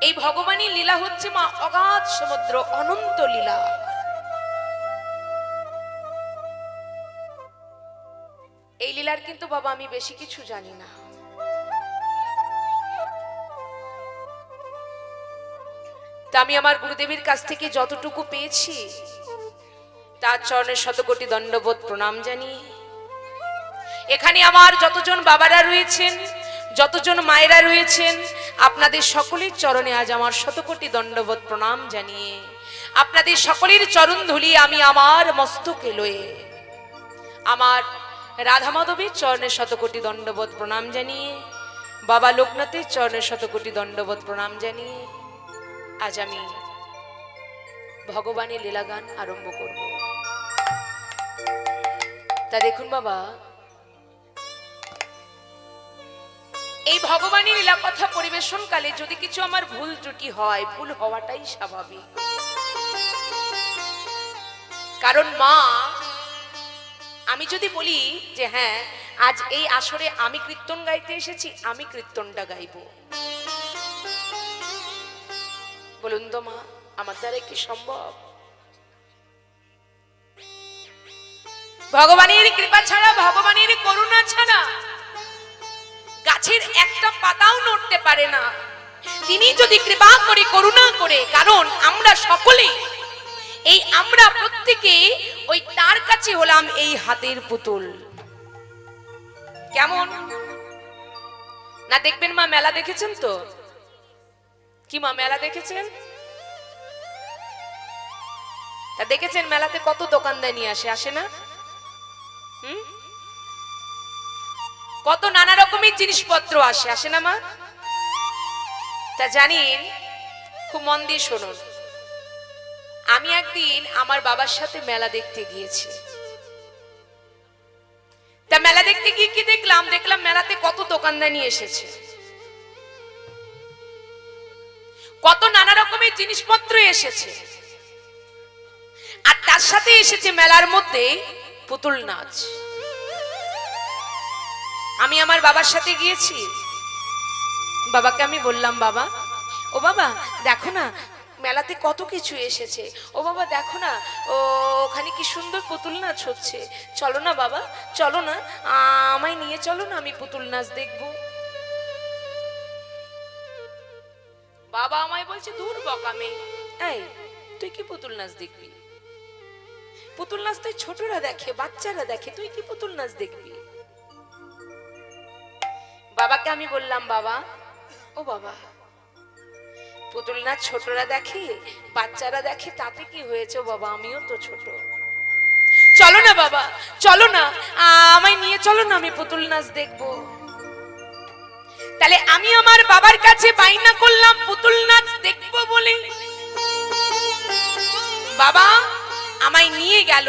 এই ভগবানের লীলা হচ্ছে মা অগাধ সমুদ্র, অনন্ত লীলা। এই লীলার কিন্তু বাবা আমি বেশি কিছু জানি না। তা আমি আমার গুরুদেবের কাছ থেকে যতটুকু পেয়েছি তার চরণে শতকোটি দণ্ডবোধ প্রণাম জানি। এখানে আমার যতজন বাবারা রয়েছেন, যতজন মায়েরা রয়েছেন, আপনাদের সকলের চরণে আজ আমার শতকোটি দণ্ডবোধ প্রণাম জানিয়ে আপনাদের সকলের চরণ ধুলি আমি আমার মস্তকে লয়ে আমার রাধা মাধবের চরণে শতকোটি দণ্ডবোধ প্রণাম জানিয়ে বাবা লোকনাথের চরণে শতকোটি দণ্ডবোধ প্রণাম জানিয়ে আজ আমি ভগবানের লীলাগান আরম্ভ করব। তা দেখুন বাবা, এই ভগবানের লীলা কথা পরিবেশনকালে যদি কিছু আমার ভুল ত্রুটি হয়, ভুল হওয়াটাই স্বাভাবিক। কারণ মা, আমি যদি বলি যে হ্যাঁ আজ এই আসরে আমি কীর্তন গাইতে এসেছি, আমি কীর্তনটা গাইব, বলুন তো মা আমার দ্বারা কি সম্ভব? ভগবানের কৃপা ছাড়া, ভগবানের করুণা ছাড়া গাছের একটা পাতাও নড়তে পারে না। তিনি যদি কৃপা করে, করুণা করে, কারণ আমরা সকলে এই আমরা প্রত্যেকে ওই তার কাছে হলাম এই হাতের পুতুল। কেমন না দেখবেন মা, মেলা দেখেছেন তো? কি মা মেলা দেখেছেন? তা দেখেছেন মেলাতে কত দোকানদার নিয়ে আসে না? কত নানা রকমের জিনিসপত্র আসে না মা? তা জানেন, খুব মন দিয়ে শুনুন, আমি একদিন আমার বাবার সাথে মেলা দেখতে গিয়েছি। তা মেলা দেখতে গিয়ে কি দেখলাম? দেখলাম মেলাতে কত দোকানদার নিয়ে এসেছে, কত নানা রকমের জিনিসপত্র এসেছে, আর তার সাথে এসেছে মেলার মধ্যে পুতুল নাচ। আমি আমার বাবার সাথে গিয়েছি, বাবাকে আমি বললাম, বাবা ও বাবা দেখো না মেলাতে কত কিছু এসেছে, ও বাবা দেখো না ওখানে কি সুন্দর পুতুল নাচ হচ্ছে, চলো না বাবা, চলো না, আমায় নিয়ে চলো না, আমি পুতুল নাচ দেখবো। বাবা আমায় বলছে, দূর বকামে, এই তুই কি পুতুল নাচ দেখবি? পুতুল নাচ তুই ছোটরা দেখে, বাচ্চারা দেখে, তুই কি পুতুল নাচ দেখবি? বাবাকে আমি বললাম, বাবা ও বাবা, পুতুল নাচ ছোটরা দেখে, বাচ্চারা দেখে, তাতে কি হয়েছে বাবা, আমিও তো ছোট, চলো না বাবা, চলো না, আমায় নিয়ে চলো না, আমি পুতুল নাচ দেখবো। তাহলে আমি আমার বাবার কাছে বাইনা করলাম পুতুল নাচ দেখবো বলে, বাবা আমায় নিয়ে গেল,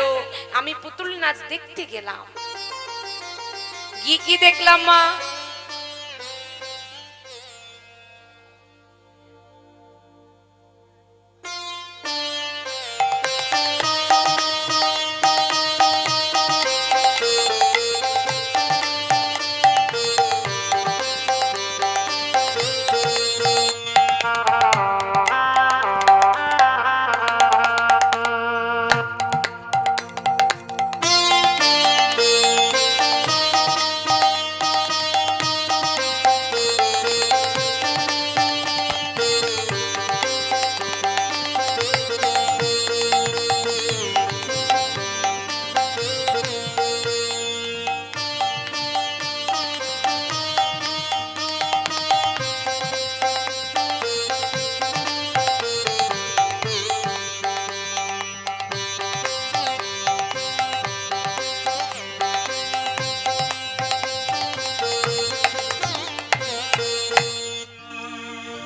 আমি পুতুল নাচ দেখতে গেলাম। গিয়ে কি দেখলাম মা?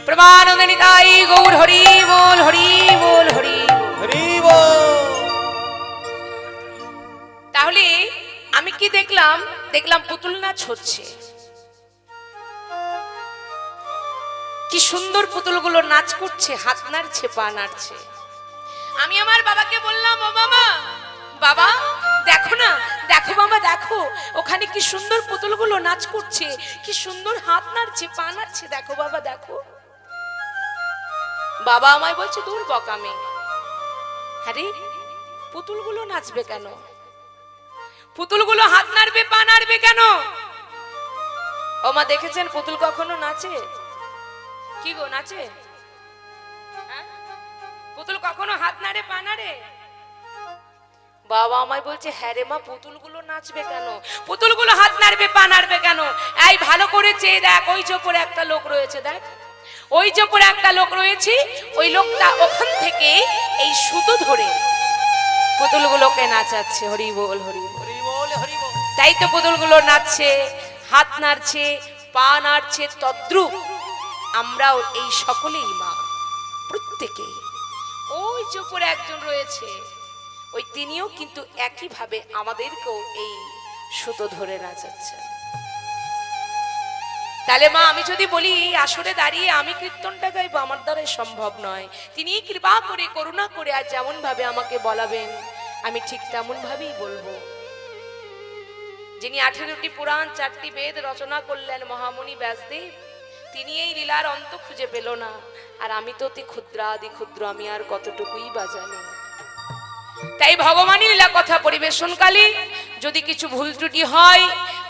প্রমানন্দিতাই গৌর হরি বল, হরি বল, হরি হরি বল। তাহলে আমি কি দেখলাম? দেখলাম পুতুল নাচ হচ্ছে। কি সুন্দর পুতুলগুলো নাচ করছে, হাত নাড়ছে, পা নাড়ছে। আমি আমার বাবাকে বললাম, ও বাবা, বাবা দেখো না, দেখো বাবা, দেখো ওখানে কি সুন্দর পুতুলগুলো নাচ করছে, কি সুন্দর হাত নাড়ছে, পা নাড়ছে, দেখো বাবা দেখো। বাবা আমায় বলছে দূর বকামে। আরে পুতুলগুলো নাচবে কেন? পুতুলগুলো হাত নাড়বে পা নাড়বে কেন? ও মা দেখেছেন পুতুল কখনো নাচে? কি গো নাচে? পুতুল কখনো হাত নাড়ে পা নাড়ে? বাবা আমায় বলছে হ্যাঁ রে মা পুতুলগুলো নাচবে কেন? পুতুলগুলো হাত নাড়বে পা নাড়বে কেন? এই ভালো করে চেয়ে দেখ, ওই যে উপরে একটা লোক রয়েছে, দেখ ওই যে উপরে একটা লোক রয়েছে, ওই লোকটা ওখান থেকে এই সুতো ধরে পুতুলগুলোকে নাচাচ্ছে। হরি বল হরি বল হরি বল। তাই তো পুতুলগুলো নাচছে, হাত নাড়ছে, পা নাড়ছে। তদ্রূপ আমরাও এই সকলেই মা, প্রত্যেকে ওই যে উপরে একজন রয়েছে, ওই তিনিও কিন্তু একইভাবে আমাদেরকেও এই সুতো ধরে নাচাচ্ছেন। তাহলে মা আমি যদি বলি আসরে দাঁড়িয়ে আমি কীর্তনটা গাইবো, আমার দ্বারা সম্ভব নয়। তিনি কৃপা করে করুণা করে আর যেমন ভাবে আমাকে বলাবেন আমি ঠিক তেমন ভাবেই বলবো। যিনি 18টি পুরাণ 4টি বেদ রচনা করলেন মহামুনি ব্যাসদেব, তিনি এই লীলার অন্ত খুঁজে পেল না। আর আমি তো অতি ক্ষুদ্রাদি ক্ষুদ্র, আমি আর কতটুকুই বা জানি। তাই ভগবানই লীলা কথা পরিবেশনকালে যদি কিছু ভুল ত্রুটি হয়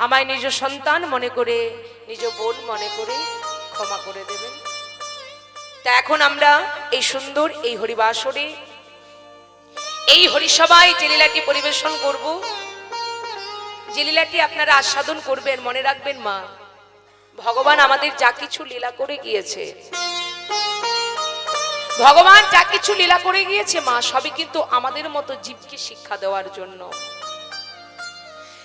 আমায় নিজ সন্তান মনে করে, নিজ বোন মনে করে ক্ষমা করে দেবেন। তা এখন আমরা এই সুন্দর এই হরিবাসরে এই হরিসভায় যে লীলাটি পরিবেশন করব, যে লীলাটি আপনারা আস্বাদন করবেন, মনে রাখবেন মা ভগবান আমাদের যা কিছু লীলা করে গিয়েছে, ভগবান যা কিছু লীলা করে গিয়েছে মা সবই কিন্তু আমাদের মতো জীবকে শিক্ষা দেওয়ার জন্য।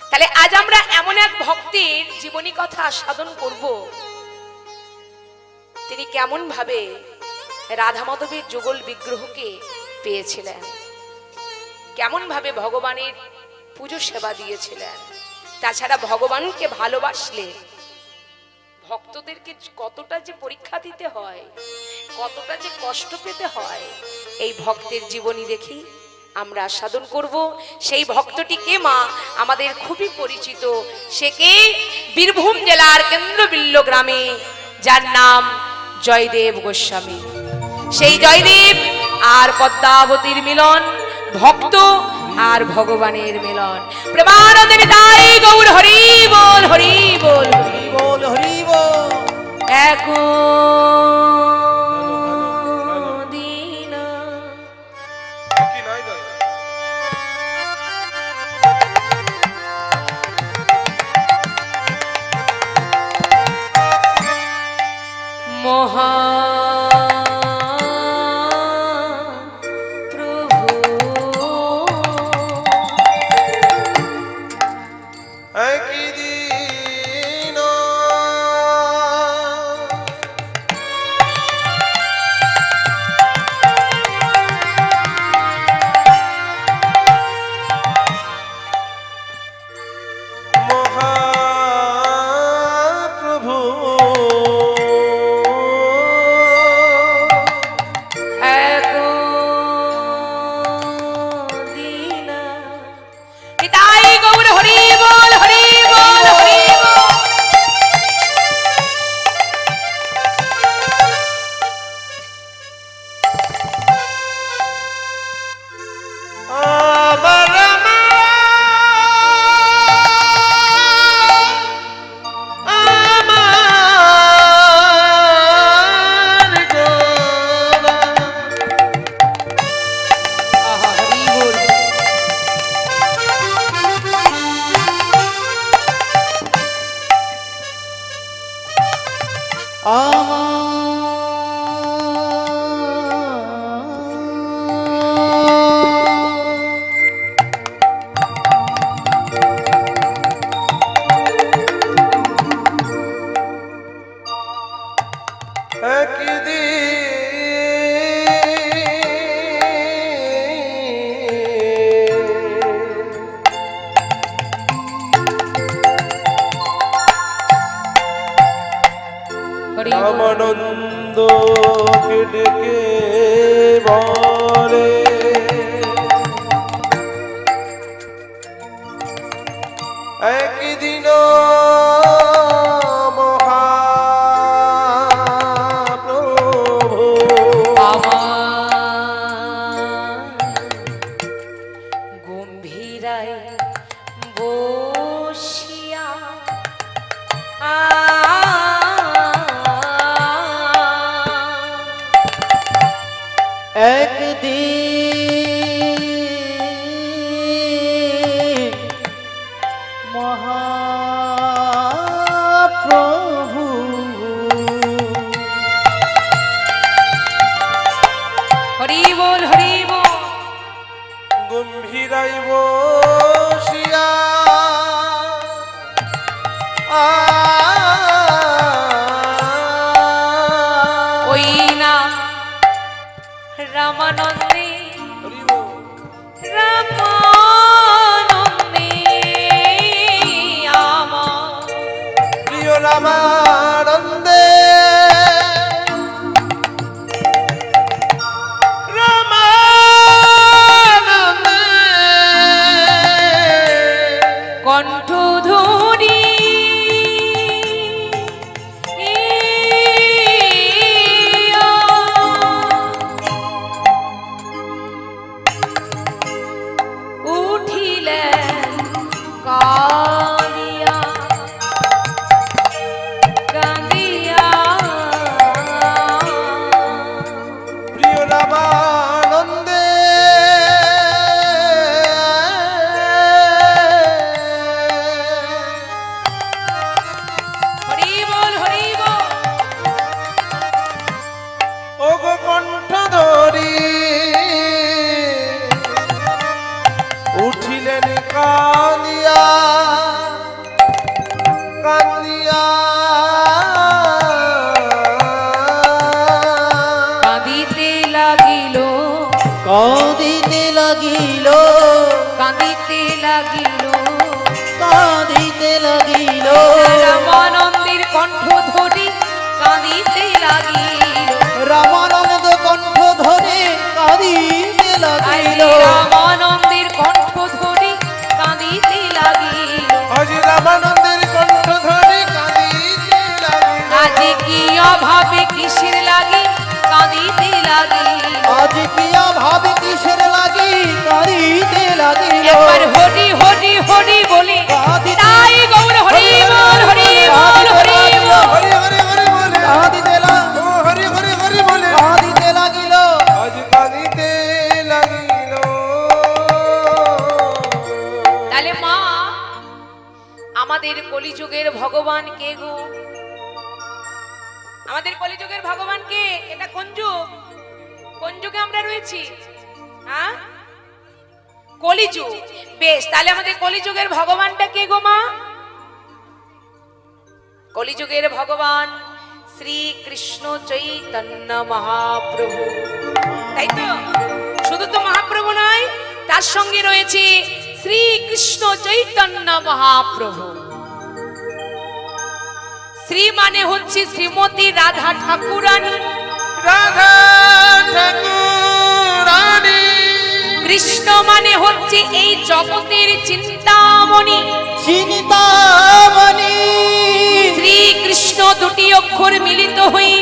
তাহলে আজ আমরা এমন এক ভক্তের জীবনী কথা আস্বাদন করব, তিনি কেমন ভাবে রাধা মাধবের যুগল বিগ্রহকে পেয়েছিলেন, কেমন ভাবে ভগবানের পুজো সেবা দিয়েছিলেন। তাছাড়া ভগবানকে ভালোবাসলে ভক্তদেরকে কতটা যে পরীক্ষা দিতে হয়, কতটা যে কষ্ট পেতে হয়, এই ভক্তের জীবনী দেখি আমরা আস্বাদন করব। সেই ভক্তটি কে মা আমাদের খুবই পরিচিত, সে কে? বীরভূম জেলার কেন্দ্রবিল্ল গ্রামে যার নাম জয়দেব গোস্বামী। সেই জয়দেব আর পদ্মাবতীর মিলন, ভক্ত আর ভগবানের মিলন। প্রেমানন্দে নিতাই গৌর হরি বল হরি বল হরি বল হরি বল। একো দিনা মহা রামানন্দ কে ডেকে বলে একদিন মহাপ্রভু একদিন মহাপ্রভু হরি বল হরি বল। গম্ভীরাই বসিয়া ওই না রামানন্দে রামানন্দে আমার প্রিয় রামানন্দে কণ্ঠ ধরি উঠিলেন কাঁদিয়া কাঁদিয়া প্রিয় রামানন্দে হরি বল হরি বল। ওগো কণ্ঠ ধরি উঠিলেন কাঁদিয়া কাঁদিয়া কাঁদিতে লাগিল কাঁদিতে লাগিল কাঁদিতে লাগিল কাঁদিতে লাগিল রামানন্দের কণ্ঠ ধরি কাঁদিতে লাগিল রামানন্দ কণ্ঠ ধরে কাঁদিতে লাগিল রামানন্দের কণ্ঠ ধরি কাঁদিতে লাগিল আজ রামানন্দের কণ্ঠ ধরে কাঁদিতে লাগিল আজ কি অভাবে কিসের লাগি কাঁদিতে লাগিল আজ কি ভাবে কিসের লাগি কাঁদিতে লাগিল একবার হরি হরি হরি বলে তাই গৌর হরি বল হরি বল হরি বল। হরি হরি হরি বলে কাঁদিতে লাগিল ও হরি হরি হরি বলে কাঁদিতে লাগিল আজ কাঁদিতে লাগিল তাহলে মা আমাদের কলিযুগের ভগবান কে গো? আমাদের কলিযুগের ভগবান কে? এটা কোন যুগ? কোন যুগে আমরা রয়েছি? হ্যাঁ, কলিযুগ। বেশ, তাহলে আমাদের কলিযুগের ভগবানটা কে গো মা? কলিযুগের ভগবান শ্রী কৃষ্ণ চৈতন্য মহাপ্রভু, তাই তো? শুধু তো মহাপ্রভু নয়, তার সঙ্গে রয়েছে শ্রী কৃষ্ণ চৈতন্য মহাপ্রভু। শ্রী মানে হচ্ছে শ্রীমতী রাধা ঠাকুরানী, রাধা ঠাকুরানী কৃষ্ণ মানে হচ্ছে এই জগতের চিন্তামণি। চিন্তামণি শ্রী কৃষ্ণ দুটি অক্ষর মিলিত হয়ে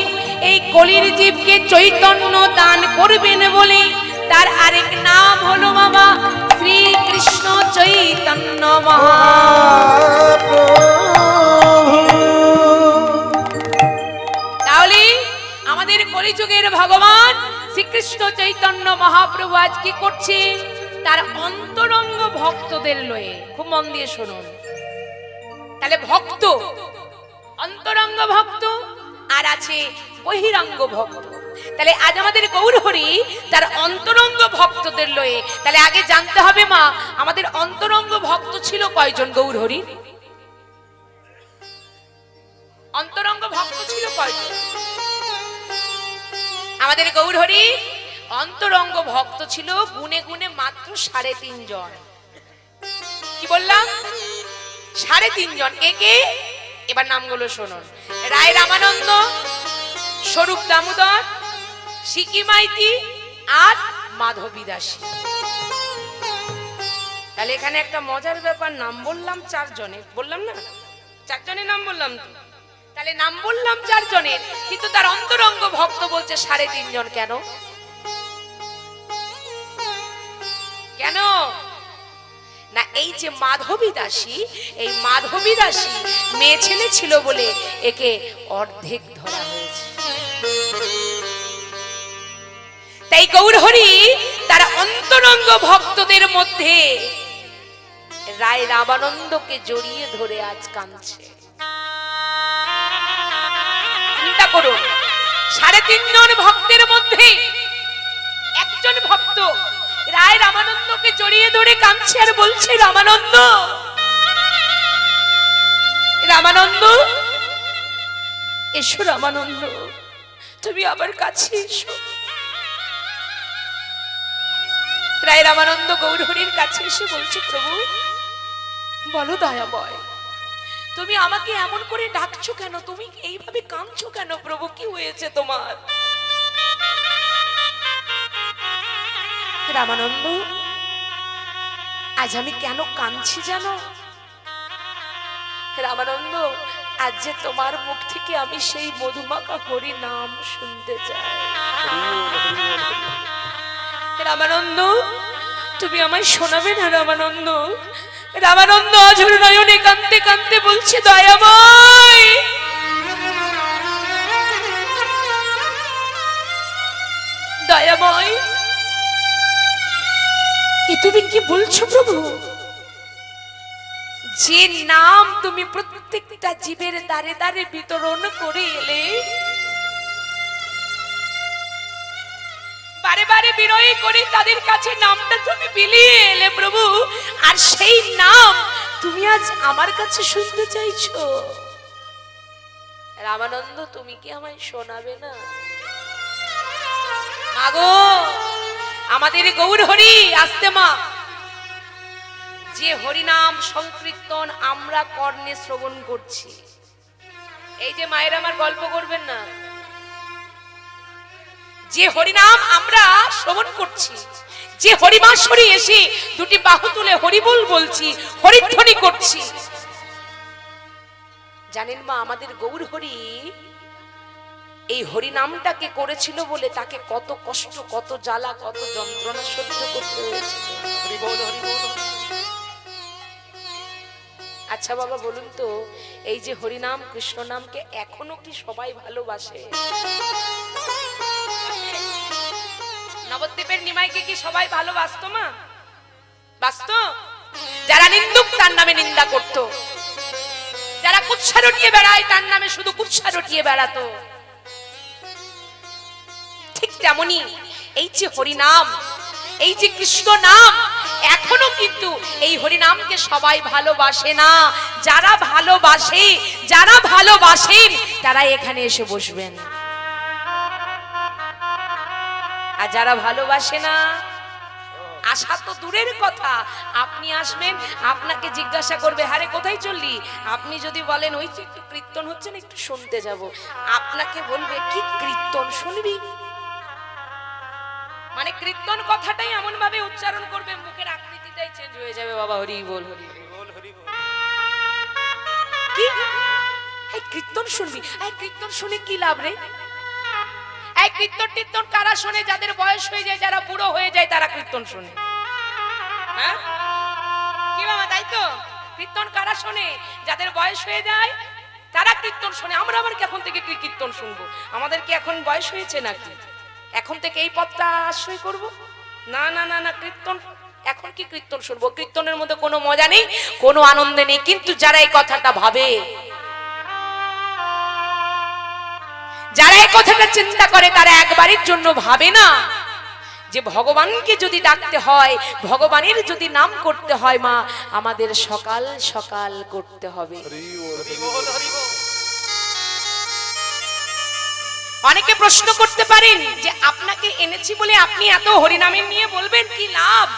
এই কলির জীবকে চৈতন্য দান করবেন বলে তার আরেক নাম হলো বাবা শ্রী কৃষ্ণ চৈতন্য মহাপ্রভু। তাহলে আমাদের কলিযুগের ভগবান শ্রীকৃষ্ণ চৈতন্য মহাপ্রভু আজ কি করছে? তার অন্তরঙ্গ ভক্তদের লয়ে, খুব মন দিয়ে শুনুন। তাহলে ভক্ত, অন্তরঙ্গ ভক্ত আর আছে বহিরঙ্গ ভক্ত। তাহলে আজ আমাদের গৌরহরি তার অন্তরঙ্গ ভক্তদের লয়ে। তাহলে আগে জানতে হবে মা, আমাদের অন্তরঙ্গ ভক্ত ছিল কয়জন গৌরহরি? অন্তরঙ্গ ভক্ত ছিল কয়জন? আমাদের গৌরহরি অন্তরঙ্গ ভক্ত ছিল গুনে গুনে মাত্র 3.5 জন। কি বললাম? 3.5 জন। কে কে? এবার নামগুলো শুনুন। রায় রামানন্দ, স্বরূপ দামোদর, সিকি মাইতি আর মাধবী দাসী। তাহলে এখানে একটা মজার ব্যাপার, নাম বললাম 4 জনের, বললাম না? 4 জনের নাম বললাম তো। তাহলে নাম বললাম 4 জনের, কিন্তু তার অন্তরঙ্গ ভক্ত বলছে 3.5 জন। কেন? কেন না? এই যে মাধবী দাসী, এই মাধবী দাসী মেয়ে ছেলে ছিল বলে একে অর্ধেক ধরা হয়েছে। তাই গৌরহরি তার অন্তরঙ্গ ভক্তদের মধ্যে রায় রামানন্দকে জড়িয়ে ধরে আজ কাঁদছে। চিন্তা করুন, 3.5 জন ভক্তের মধ্যে একজন ভক্ত রায় রামানন্দকে জড়িয়ে ধরে কাঁদছে আর বলছে, রামানন্দ, রামানন্দ এসো, রামানন্দ তুমি আমার কাছে এসো। রায় রামানন্দ গৌরহরির কাছে এসে বলছে, প্রভু বলো দয়াময়, তুমি আমাকে এমন করে ডাকছো কেন? তুমি এইভাবে কাঁদছো কেন? প্রভু কি হয়েছে তোমার? রামানন্দ, আজ আমি কেন কাঁদছি জানো? রামানন্দ, আজ যে তোমার মুখ থেকে আমি সেই মধুমাখা হরি নাম শুনতে চাই। রামানন্দ, তুমি আমায় শোনাবে না? রামানন্দ, রামানন্দ অঝোর নয়নে কাঁদতে কাঁদতে বলছে, দয়াময়, দয়াময় এ তুমি কি বলছো প্রভু? যে নাম তুমি প্রত্যেকটা জীবের দ্বারে দ্বারে বিতরণ করে এলে, বারে বারে বিনয় করে তাদের কাছে নামটা তুমি বিলিয়ে এলে প্রভু, আর সেই নাম তুমি আজ আমার কাছে শুনতে চাইছো। রামানন্দ, তুমি কি আমায় শোনাবে না? মাগো, আমাদের গৌরহরি, আসতে মা, যে হরিনাম সংকীর্তন আমরা কর্ণে শ্রবণ করছি, এই যে মায়ের আমার গল্প করবেন না, যে হরিনাম আমরা শ্রবণ করছি, যে হরিমাশ্বরী এসে দুটি বাহু তুলে হরিবোল বলছি, হরিধ্বনি করছি, জানেন মা, আমাদের গৌরহরি এই হরিনামটাকে করেছিল বলে তাকে কত কষ্ট, কত জ্বালা, কত যন্ত্রণা সহ্য করতে হয়েছিল। হরিবোল, হরিবোল। আচ্ছা বাবা বলুন তো, এই যে হরিনাম কৃষ্ণ নামকে এখনো কি সবাই ভালোবাসে? নবদ্বীপের নিমাইকে কি সবাই ভালোবাসতো মা? বাসতো? যারা নিন্দুক তার নামে নিন্দা করত, যারা কুৎসা রটিয়ে বেড়ায় তার নামে শুধু কুৎসা রটিয়ে বেড়াতো। ঠিক তেমনি এই যে হরিনাম, এই যে কৃষ্ণ নাম, এখনো কিন্তু এই হরিনামকে সবাই ভালোবাসে না। যারা ভালোবাসে, যারা ভালোবাসেন তারা এখানে এসে বসবেন, আর যারা ভালোবাসে না, আসা তো দূরের কথা, আপনি আসবেন, আপনাকে জিজ্ঞাসা করবে, হারে কোথায় চললি? আপনি যদি বলেন ওই যে একটু কীর্তন হচ্ছে না, একটু শুনতে যাব, আপনাকে বলবে কি কীর্তন শুনবি? মানে কীর্তন কথাটাই এমন ভাবে উচ্চারণ করবে, মুখের আকৃতিটাই চেঞ্জ হয়ে যাবে। বাবা হরি বল, হরি বল, হরি বল। কি এই কীর্তন শুনবি? এই কীর্তন শুনে কি লাভ রে? এই কীর্তন টির্তন কারা শোনে? যাদের বয়স হয়ে যায়, যারা বুড়ো হয়ে যায় তারা কীর্তন শোনে। হ্যাঁ কি বাবা, তাই তো? কীর্তন কারা শোনে? যাদের বয়স হয়ে যায় তারা কীর্তন শোনে। আমরা আবার এখন থেকে কি কীর্তন শুনবো? আমাদের কি এখন বয়স হয়েছে নাকি? এখন থেকে এই পথটা আশ্রয় করব? না না না না, কীর্তন এখন কি কীর্তন শুনবো? কীর্তনের মধ্যে কোনো মজা নেই, কোনো আনন্দ নেই। কিন্তু যারা এই কথাটা ভাবে, যারা এই কথাটা চিন্তা করে, তারা একবারের জন্য ভাবে না যে ভগবানকে যদি ডাকতে হয়, ভগবানের যদি নাম করতে হয়, মা আমাদের সকাল সকাল করতে হবে। অনেকে প্রশ্ন করতে পারেন যে আপনাকে এনেছি বলে আপনি এত হরিনামের নিয়ে বলবেন, কি লাভ?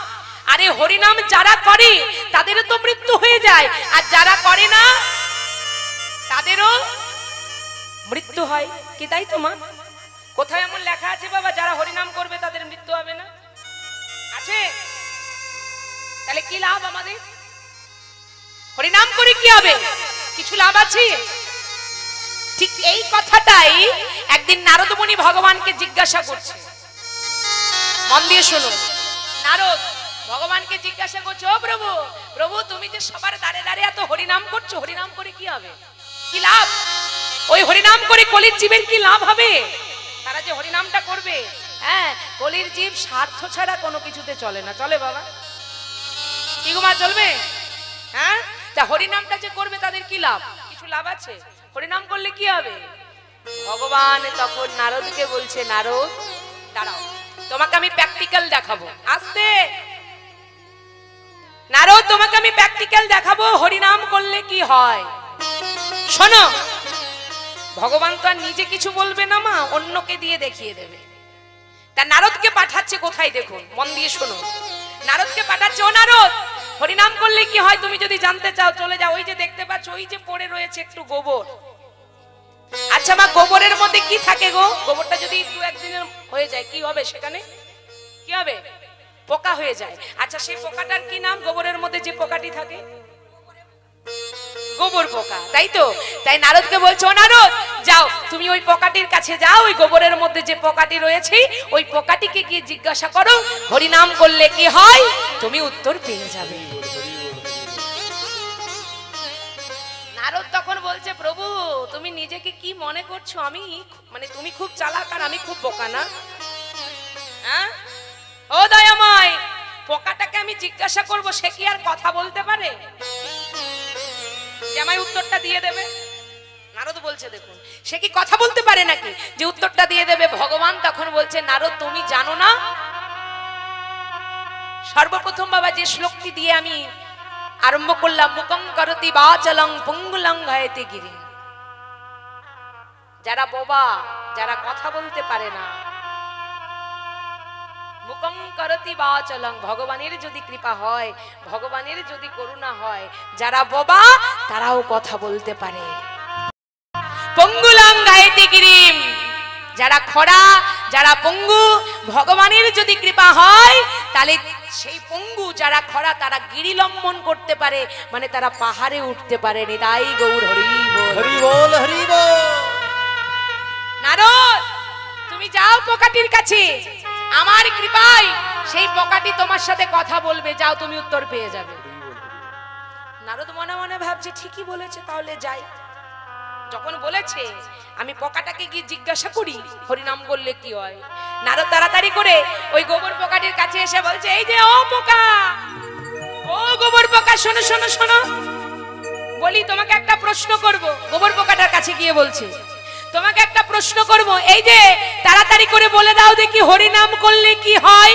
আরে হরিনাম যারা করে তাদেরও তো মৃত্যু হয়ে যায়, আর যারা করে না তাদেরও মৃত্যু হয়। কি তাই তো মা? কোথায় এমন লেখা আছে বাবা যারা হরিনাম করবে তাদের মৃত্যু হবে না? আছে? তাহলে কি লাভ আমাদের? হরিনাম করে কি হবে? কিছু লাভ আছে? ঠিক এই কথাটাই একদিন নারদ মুনি ভগবানকে জিজ্ঞাসা করছে। মন দিয়ে শুনুন। নারদ ভগবানকে জিজ্ঞাসা করছে, ও প্রভু, প্রভু তুমি যে সবার দাঁড়ে দাঁড়ে এত হরিনাম করছো, হরিনাম করে কি হবে? কি লাভ? ওই হরিনাম করে কলির জীবের কি লাভ হবে? তারা যে হরিনামটা করবে, হ্যাঁ, কলির জীব স্বার্থ ছাড়া কোনো কিছুতে চলে না। চলে বাবা? কি গো মা, চলবে? হ্যাঁ, তা হরিনামটা যে করবে তাদের কি লাভ? কিছু লাভ আছে? হরিনাম করলে কি হবে? ভগবান তখন নারদকে বলছে, নারদ দাঁড়াও, তোমাকে আমি প্র্যাকটিক্যাল দেখাবো। আস্তে, নারদ তোমাকে আমি প্র্যাকটিক্যাল দেখাবো হরিনাম করলে কি হয়। শোনো, ভগবান তো আর নিজে কিছু বলবে না মা, অন্যকে দিয়ে দেখিয়ে দেবে। তা নারদকে পাঠাচ্ছে কোথায় দেখুন, মন দিয়ে শোনো। নারদকে পাঠাচ্ছে, ও নারদ, হরিনাম করলে কি হয় তুমি যদি জানতে চাও চলে যাও, ওই যে দেখতে পাচ্ছ ওই যে পড়ে রয়েছে একটু গোবর। আচ্ছা মা, গোবরের মধ্যে কি থাকে গো? গোবরটা যদি দু একদিনের হয়ে যায় কি হবে? সেখানে কি হবে? পোকা হয়ে যায়। আচ্ছা, সেই পোকাটার কি নাম? গোবরের মধ্যে যে পোকাটি থাকে গোবর পোকা, তাই তো? তাই নারদকে বলছো, নারদ যাও তুমি ওই পোকাটির কাছে যাও, ওই গোবরের মধ্যে যে পোকাটি রয়েছে ওই পোকাটিকে গিয়ে জিজ্ঞাসা করো হরিনাম করলে কি হয়, তুমি উত্তর পেয়ে যাবে। নারদ তখন বলছে, প্রভু তুমি নিজেকে কি মনে করছো? আমি মানে তুমি খুব চালাক আর আমি খুব বোকা না? হ্যাঁ, ও দয়াময়, পোকাটাকে আমি জিজ্ঞাসা করব, সে কি আর কথা বলতে পারে যে আমায় উত্তরটা দিয়ে দেবে? নারদ বলছে, দেখুন সে কি কথা বলতে পারে নাকি যে উত্তরটা দিয়ে দেবে? ভগবান তখন বলছে, নারদ তুমি জানো না, সর্বপ্রথম বাবা যে শ্লোকটি দিয়ে আমি আরম্ভ করলাম, মুকং করতি বাচলং পুঙ্গুলং হয়তে গিরি, যারা বোবা, যারা কথা বলতে পারে না, মুকং করতি বাচলং, ভগবানের যদি কৃপা হয়, ভগবানের যদি করুণা হয়, যারা বোবা তারাও কথা বলতে পারে। পঙ্গুলং গায়তে গিরিম, যারা খরা, যারা পঙ্গু, ভগবানের যদি কৃপা হয় তাহলে সেই পঙ্গু যারা খরা তারা গিরি লম্বন করতে পারে, মানে তারা পাহাড়ে উঠতে পারে। নিতাই গৌর হরি বল, হরি বল, হরি বল। নারদ তুমি যাও পোকাটির কাছে, আমার কৃপায় সেই পোকাটি তোমার সাথে কথা বলবে, যাও তুমি উত্তর পেয়ে যাবে। নারদ মনে মনে ভাবছে ঠিকই বলেছে, তাহলে যাই। যখন বলেছে আমি পোকাটাকে গিয়ে জিজ্ঞাসা করি হরিনাম বললে কি হয়, নারদ তাড়াতাড়ি করে ওই গোবর পোকাটির কাছে এসে বলছে, এই যে ও পোকা, ও গোবর পোকা, শোনো শোনো শোনো, বলি তোমাকে একটা প্রশ্ন করব। গোবর পোকাটার কাছে গিয়ে বলছে, তোমাকে একটা প্রশ্ন করব, এই যে তাড়াতাড়ি করে বলে দাও দেখি হরিনাম করলে কি হয়।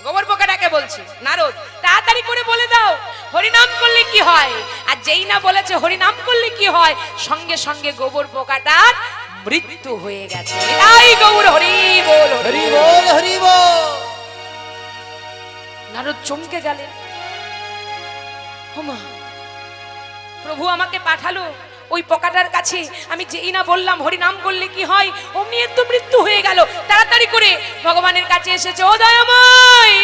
গোবর পোকাটাকে বলছে, নারদ তাড়াতাড়ি করে বলে দাও হরিনাম করলে কি হয়। আর যেই না বলেছে হরিনাম করলে কি হয়, সঙ্গে সঙ্গে গোবর পোকাটার মৃত্যু হয়ে গেছে। তাই গৌর হরি বল, হরি বল, হরি বল। নারদ চমকে গেলেন, ওমা প্রভু আমাকে পাঠালো ওই পোকাটার কাছে, আমি যেই না বললাম হরিনাম করলে কি হয়, অমনি এত মৃত্যু হয়ে গেল। তাড়াতাড়ি করে ভগবানের কাছে এসেছে, ও দয়াময়,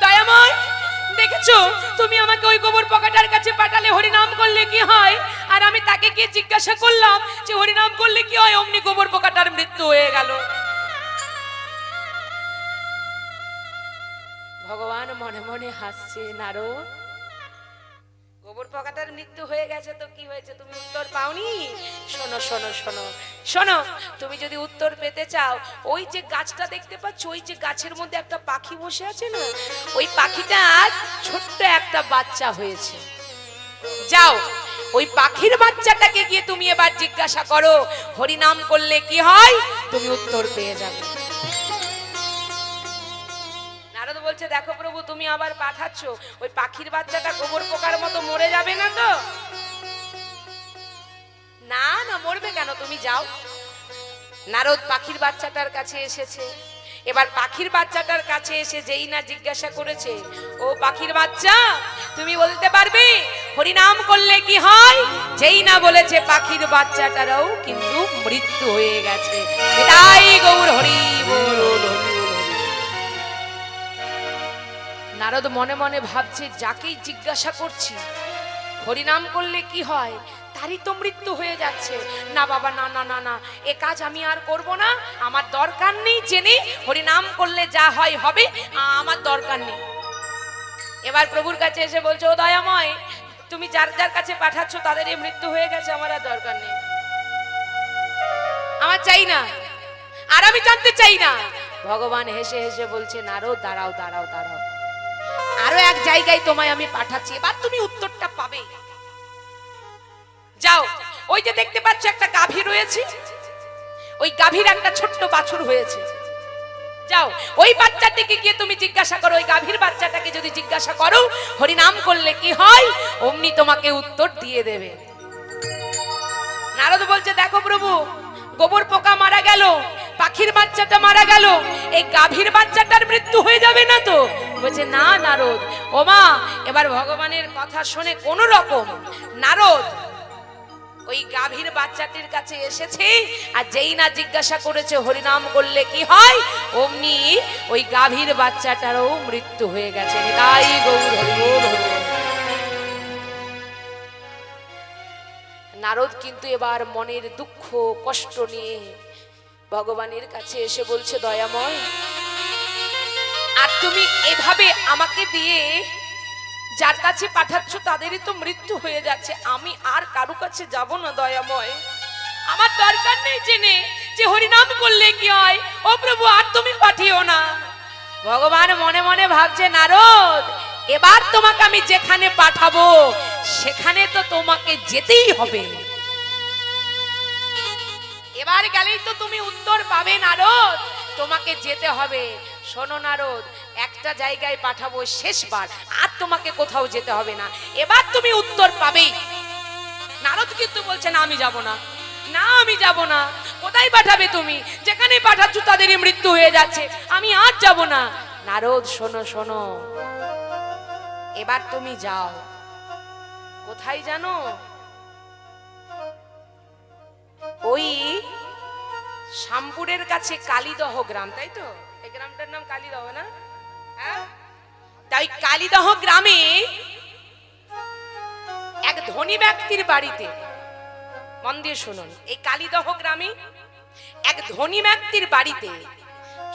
দয়াময় দেখেছো তুমি আমাকে ওই গোবর পোকাটার কাছে পাঠালে হরিনাম করলে কি হয়, আর আমি তাকে গিয়ে জিজ্ঞাসা করলাম যে হরিনাম করলে কি হয়, অমনি গোবর পোকাটার মৃত্যু হয়ে গেল। ভগবান মনে মনে হাসছে, নারদ গোবর পোকাটার মৃত্যু হয়ে গেছে তো কি হয়েছে, তুমি উত্তর পাওনি? শোনো শোনো শোনো শোনো, তুমি যদি উত্তর পেতে চাও, ওই যে গাছটা দেখতে পাচ্ছ, ওই যে গাছের মধ্যে একটা পাখি বসে আছে না, ওই পাখিটার ছোট্ট একটা বাচ্চা হয়েছে। যাও ওই পাখির বাচ্চাটাকে গিয়ে তুমি এবার জিজ্ঞাসা করো হরিনাম করলে কি হয়, তুমি উত্তর পেয়ে যাবে। নারদ বলছে, দেখো প্রভু তুমি আবার পাঠাচ্ছ, ওই পাখির বাচ্চাটা গোবর পোকার মতো মরে যাবে না তো? না না, মরবে কেন, তুমি যাও। নারদ পাখির বাচ্চাটার কাছে এসেছে, এবার পাখির বাচ্চাটার কাছে এসে যেই না জিজ্ঞাসা করেছে, ও পাখির বাচ্চা তুমি বলতে পারবে হরিনাম করলে কি হয়, যেই না বলেছে পাখির বাচ্চাটারও কিন্তু মৃত্যু হয়ে গেছে। তাই গৌর হরি বল। নারদ মনে মনে ভাবছে, যাকেই জিজ্ঞাসা করছি হরিনাম করলে কি হয় তারই তো মৃত্যু হয়ে যাচ্ছে। না বাবা, না না না না, এ কাজ আমি আর করব না, আমার দরকার নেই জেনে হরিনাম করলে যা হয় হবে, আমার দরকার নেই। এবার প্রভুর কাছে এসে বলছে, ও দয়াময় তুমি যার যার কাছে পাঠাচ্ছ তাদের এই মৃত্যু হয়ে গেছে, আমার আর দরকার নেই। চাই না, আর আমি জানতে চাই না। ভগবান হেসে হেসে বলছে, নারদ দাঁড়াও দাঁড়াও দাঁড়াও, আরো এক জায়গায় তোমায় আমি পাঠাচ্ছি, এবার তুমি উত্তরটা পাবে। যাও, ওই যে দেখতে পাচ্ছ একটা গাভী রয়েছে, ওই গাভীর একটা ছোট্ট বাছুর হয়েছে, যাও ওই বাচ্চাটিকে গিয়ে তুমি জিজ্ঞাসা করো, ওই গাভীর বাচ্চাটাকে যদি জিজ্ঞাসা করো হরিনাম করলে কি হয়, অমনি তোমাকে উত্তর দিয়ে দেবে। নারদ বলছে, দেখো প্রভু, গোবর পোকা মারা গেল, পাখির বাচ্চাটা মারা গেল, এই গাভীর বাচ্চাটার মৃত্যু হয়ে যাবে না তো? বলছে, না নারদ। ও মা, এবার ভগবানের কথা শুনে কোন রকম নারদ ওই গাভীর বাচ্চাটির কাছে এসেছে, আর যেই না জিজ্ঞাসা করেছে হরিনাম করলে কি হয়, অমনি ওই গাভীর বাচ্চাটারও মৃত্যু হয়ে গেছে। তাই গৌর হরি বল হরি। নারদ কিন্তু এবার মনের দুঃখ কষ্ট নিয়ে ভগবানের কাছে এসে বলছে, দয়াময়, আর তুমি এভাবে আমাকে দিয়ে যার কাছে পাঠাচ্ছ তাদেরই তো মৃত্যু হয়ে যাচ্ছে, আমি আর কারো কাছে যাব না দয়াময়, আমার দরকার নেই জেনে যে হরিনাম করলে কি হয়, ও প্রভু আর তুমি পাঠিও না। ভগবান মনে মনে ভাবছে, নারদ, এবার তোমাকে আমি যেখানে পাঠাবো সেখানে তো তোমাকে যেতেই হবে, এবার গেলেই তো তুমি উত্তর পাবে নারদ, তোমাকে যেতে হবে। শোনো নারদ, একটা জায়গায় পাঠাবো শেষবার, আর তোমাকে কোথাও যেতে হবে না, এবার তুমি উত্তর পাবেই। নারদ কিন্তু বলছে, না আমি যাব না, না আমি যাব না। কোথায় পাঠাবে তুমি? যেখানে পাঠাচ্ছ তাদেরই মৃত্যু হয়ে যাচ্ছে, আমি আর যাব না। নারদ শোনো শোনো, এবার তুমি যাও কোথায় জানো? ওই শ্যামপুরের কাছে কালীদহ গ্রাম, তাই তো? এই গ্রামটার নাম কালীদহ না? হ্যাঁ, তাই কালীদহ গ্রামে এক ধনী ব্যক্তির বাড়িতে, মন দিয়ে শুনুন, এই কালীদহ গ্রামে এক ধনী ব্যক্তির বাড়িতে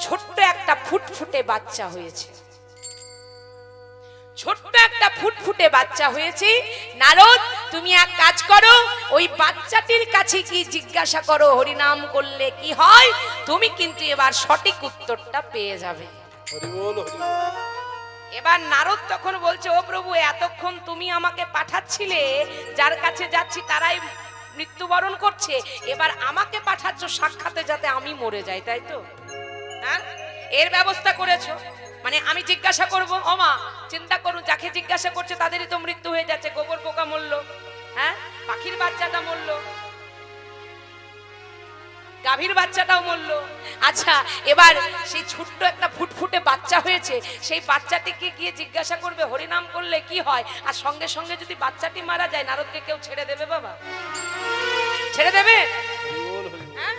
ছোট্ট একটা ফুটফুটে বাচ্চা হয়েছে, ছোট্ট একটা ফুটফুটে বাচ্চা হয়েছে। নারদ, তুমি এক কাজ করো, ওই বাচ্চাটির কাছে কি জিজ্ঞাসা করো হরিনাম করলে কি হয়, তুমি কিন্তু এবার সঠিক উত্তরটা পেয়ে যাবে। এবার নারদ তখন বলছে, ও প্রভু, এতক্ষণ তুমি আমাকে পাঠাচ্ছিলে, যার কাছে যাচ্ছি তারাই মৃত্যুবরণ করছে, এবার আমাকে পাঠাচ্ছ সাক্ষাতে যাতে আমি মরে যাই, তাই তো? হ্যাঁ, এর ব্যবস্থা করেছো, মানে আমি জিজ্ঞাসা করবো। ও মা, চিন্তা করুন, যাকে জিজ্ঞাসা করছে তাদেরই তো মৃত্যু হয়ে যাচ্ছে, গোবর পোকা মরলো, হ্যাঁ, পাখির বাচ্চাটা মরলো, গাভীর বাচ্চাটাও মরলো। আচ্ছা, এবার সেই ছোট্ট একটা ফুটফুটে বাচ্চা হয়েছে, সেই বাচ্চাটিকে গিয়ে জিজ্ঞাসা করবে হরিনাম করলে কি হয়, আর সঙ্গে সঙ্গে যদি বাচ্চাটি মারা যায়, নারদকে কেউ ছেড়ে দেবে বাবা? ছেড়ে দেবে? হ্যাঁ,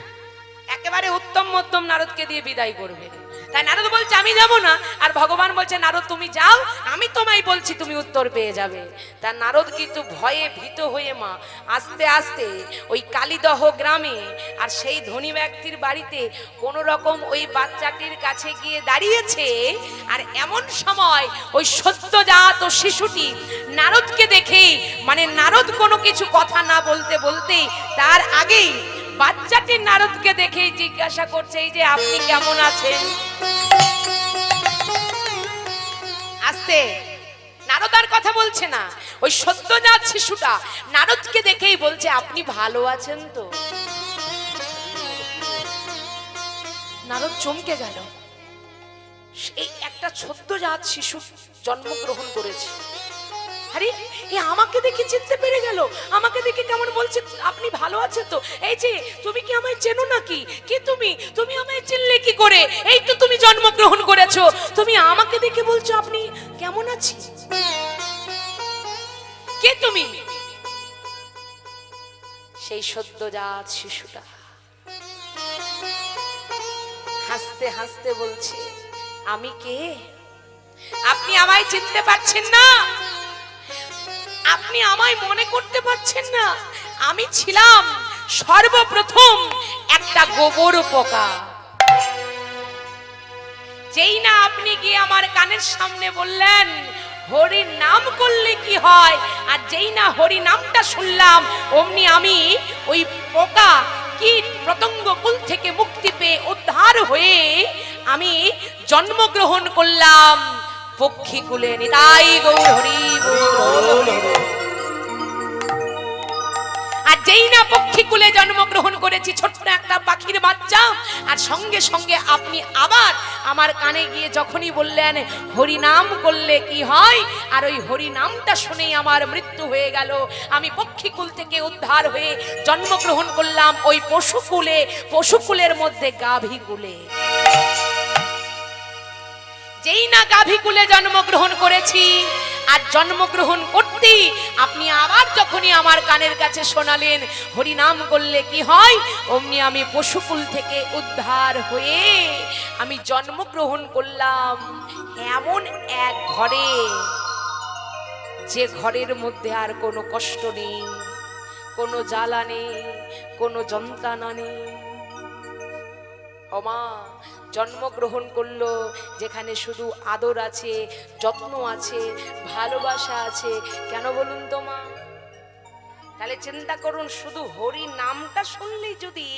একেবারে উত্তম মধ্যম নারদকে দিয়ে বিদায় করবে। তাই নারদ বলছে, আমি যাব না, আর ভগবান বলছে, নারদ তুমি যাও, আমি তোমায় বলছি তুমি উত্তর পেয়ে যাবে। তা নারদ কিন্তু ভয়ে ভীত হয়ে মা আস্তে আস্তে ওই কালীদহ গ্রামে আর সেই ধনী ব্যক্তির বাড়িতে কোন রকম ওই বাচ্চাটির কাছে গিয়ে দাঁড়িয়েছে। আর এমন সময় ওই সদ্যজাত শিশুটি নারদকে দেখে, মানে নারদ কোনো কিছু কথা না বলতে বলতেই তার আগেই বাচ্চাটি নারদকে দেখে জিজ্ঞাসা করছে, এই যে আপনি কেমন আছেন? আস্তে, নারদ আর কথা বলছে না, ওই সদ্যজাত শিশুটা নারদকে দেখেই বলছে, আপনি ভালো আছেন তো? নারদ চমকে গেল, এই একটা সদ্যজাত শিশু জন্মগ্রহণ করেছে, আরে এ আমাকে দেখে চিনতে পেরে গেল, আমাকে দেখে কেমন বলছে আপনি ভালো আছেন তো? এই যে তুমি কি আমায় চেনো নাকি? কি তুমি আমায় চিনলে কি করে? এই তো তুমি জন্মগ্রহণ করেছো, তুমি আমাকে দেখে বলছো আপনি কেমন আছি? কে তুমি? সেই সদ্যজাত শিশুটা হাসতে হাসতে বলছে, আমি কে? আপনি আমায় চিনতে পারছেন না? আপনি আমায় মনে করতে পারছেন না? আমি ছিলাম সর্বপ্রথম একটা গোবর পোকা। যেই না আপনি গিয়ে আমার কানের সামনে বললেন হরি নাম করলে কি হয়, আর যেই না হরি নামটা শুনলাম, অমনি আমি ওই পোকা কীট প্রতঙ্গ কুল থেকে মুক্তি পেয়ে উদ্ধার হয়ে আমি জন্মগ্রহণ করলাম পক্ষী কুলে। নিতাই গৌর হরি বল। আর যেই না পক্ষী কুলে জন্মগ্রহণ করেছি, ছোট্ট একটা পাখির বাচ্চা, আর সঙ্গে সঙ্গে আপনি আবার আমার কানে গিয়ে যখনই বললেন হরি নাম করলে কি হয়, আর ওই হরি নামটা শুনেই আমার মৃত্যু হয়ে গেল। আমি পক্ষী কুল থেকে উদ্ধার হয়ে জন্মগ্রহণ করলাম ওই পশুকুলে, পশুকুলের মধ্যে গাভী কুলে। যেই না গাভী কুলে জন্মগ্রহণ করেছি, আর জন্মগ্রহণ করতেই আপনি আবার যখনই আমার কানের কাছে শোনালেন হরি নাম করলে কি হয়, অমনি আমি পশুকুল থেকে উদ্ধার হয়ে আমি জন্মগ্রহণ করলাম এমন এক ঘরে, যে ঘরের মধ্যে আর কোনো কষ্ট নেই, কোনো জ্বালা নেই, কোনো যন্ত্রণা নেই। ওমা জন্মগ্রহণ করলো যেখানে শুধু আদর আছে, যত্ন আছে, ভালোবাসা আছে। কেন বলুন তো মা? তাহলে চিন্তা করুন, শুধু হরি নামটা শুনলেই যদি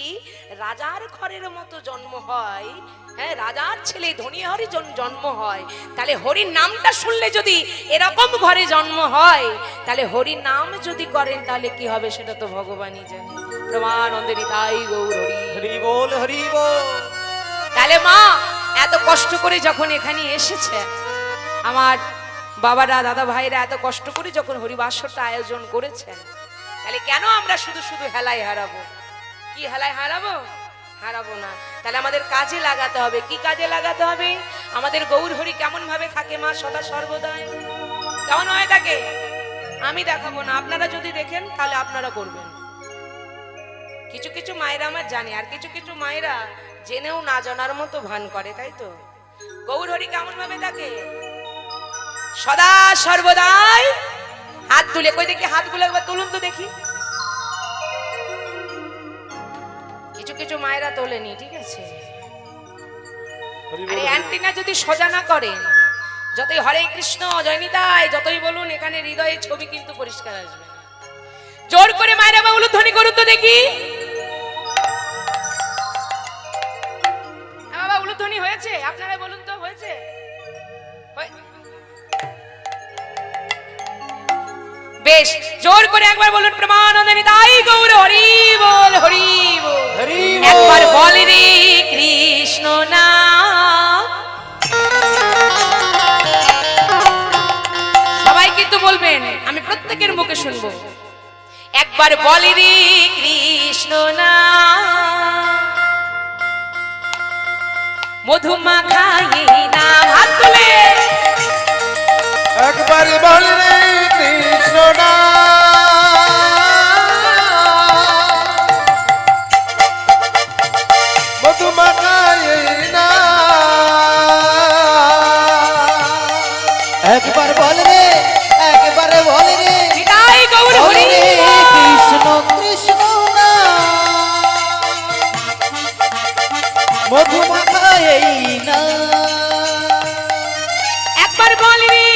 রাজার ঘরের মতো জন্ম হয়, হ্যাঁ রাজার ছেলে ধনী হরি জন্ম হয়, তাহলে হরির নামটা শুনলে যদি এরকম ঘরে জন্ম হয়, তাহলে হরি নাম যদি করেন তাহলে কি হবে সেটা তো ভগবানই জানে। প্রমানন্দে নিতাই গৌর হরি হরি বল, হরি বল। তাহলে মা এত কষ্ট করে যখন এখানে এসেছে, আমার বাবারা দাদা ভাইরা এত কষ্ট করে যখন হরিবাসরটা আয়োজন করেছেন, তাহলে কেন আমরা শুধু শুধু হেলায় হারাবো? কি হেলায় হারাবো? হারাবো না। তাহলে আমাদের কাজে লাগাতে হবে। কি কাজে লাগাতে হবে? আমাদের গৌর হরি কেমন ভাবে থাকে মা সদা সর্বদাই? কেমন হয়ে থাকে? আমি দেখাবো না, আপনারা যদি দেখেন তাহলে আপনারা করবেন। কিছু কিছু মায়েরা আমার জানে, আর কিছু কিছু মায়েরা জেনেও না জানার মতো ভান করে, তাই তো? গৌর হরি কেমন ভাবে থাকে? সদা সর্বদাই হাত তুলে, কই দেখি হাতগুলো একবার তুলুন তো দেখি। কিছু কিছু মায়েরা তোলেনি, ঠিক আছে? আরে অ্যান্টিনা যদি সোজা না করেন, যতই হরে কৃষ্ণ জয় নিতাই যতই বলুন, এখানে হৃদয়ের ছবি কিন্তু পরিষ্কার আসবে না। জোর করে মায়েরা বা উলুধ্বনি করুন তো দেখি। বাবা উলুধ্বনি হয়েছে? আপনারা বলুন তো হয়েছে? বেশ, জোর করে একবার বলুন প্রমানন্দে নিতাই গৌর হরি বল, হরি বল। একবার বল রে কৃষ্ণ নাম। সবাই কিন্তু বলবেন, আমি প্রত্যেকের মুখে শুনবো। একবার বল রে কৃষ্ণ নাম, মধুমাখাই নাম। হাত তুলে একবার বল রে কৃষ্ণ নাম, মধুমাখাই নাম। একবার বল রে, একবার বল রে নিতাই গৌর হরি কৃষ্ণ কৃষ্ণ নাম, মধুমাখাই নাম। একবার বল রে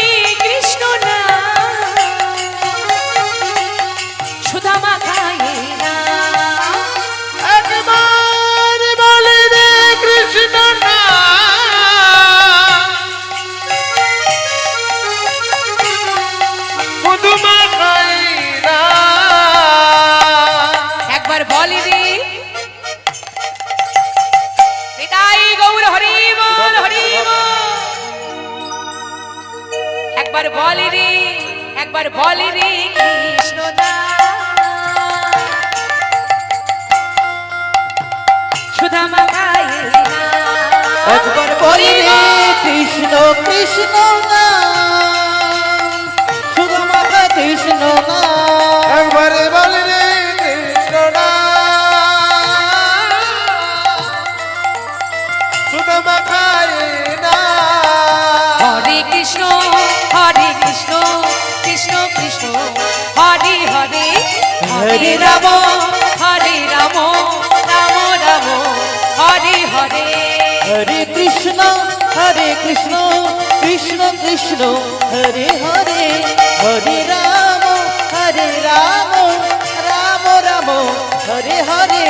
কৃষ্ণ নাম, সুধা মাখাই নাম। একবার বল রে কৃষ্ণ নাম, মধুমাখাই নাম। একবার বল রে নিতাই গৌর হরি বল, হরি বল। একবার বল রে, একবার বল রে কৃষ্ণ নাম, সুধা মাখাই নাম। একবার বল রে কৃষ্ণ কৃষ্ণ নাম, শুধু মাথা কৃষ্ণ নাম। একবার বল রে কৃষ্ণ নাম, শুধু মাথায় নাম। হরে কৃষ্ণ কৃষ্ণ কৃষ্ণ কৃষ্ণ হরে হরে, হরে রাম রাম রাম রাম হরে হরে। হরে কৃষ্ণ কৃষ্ণ কৃষ্ণ হরে হরে, হরে রাম রাম রাম রাম হরে হরে।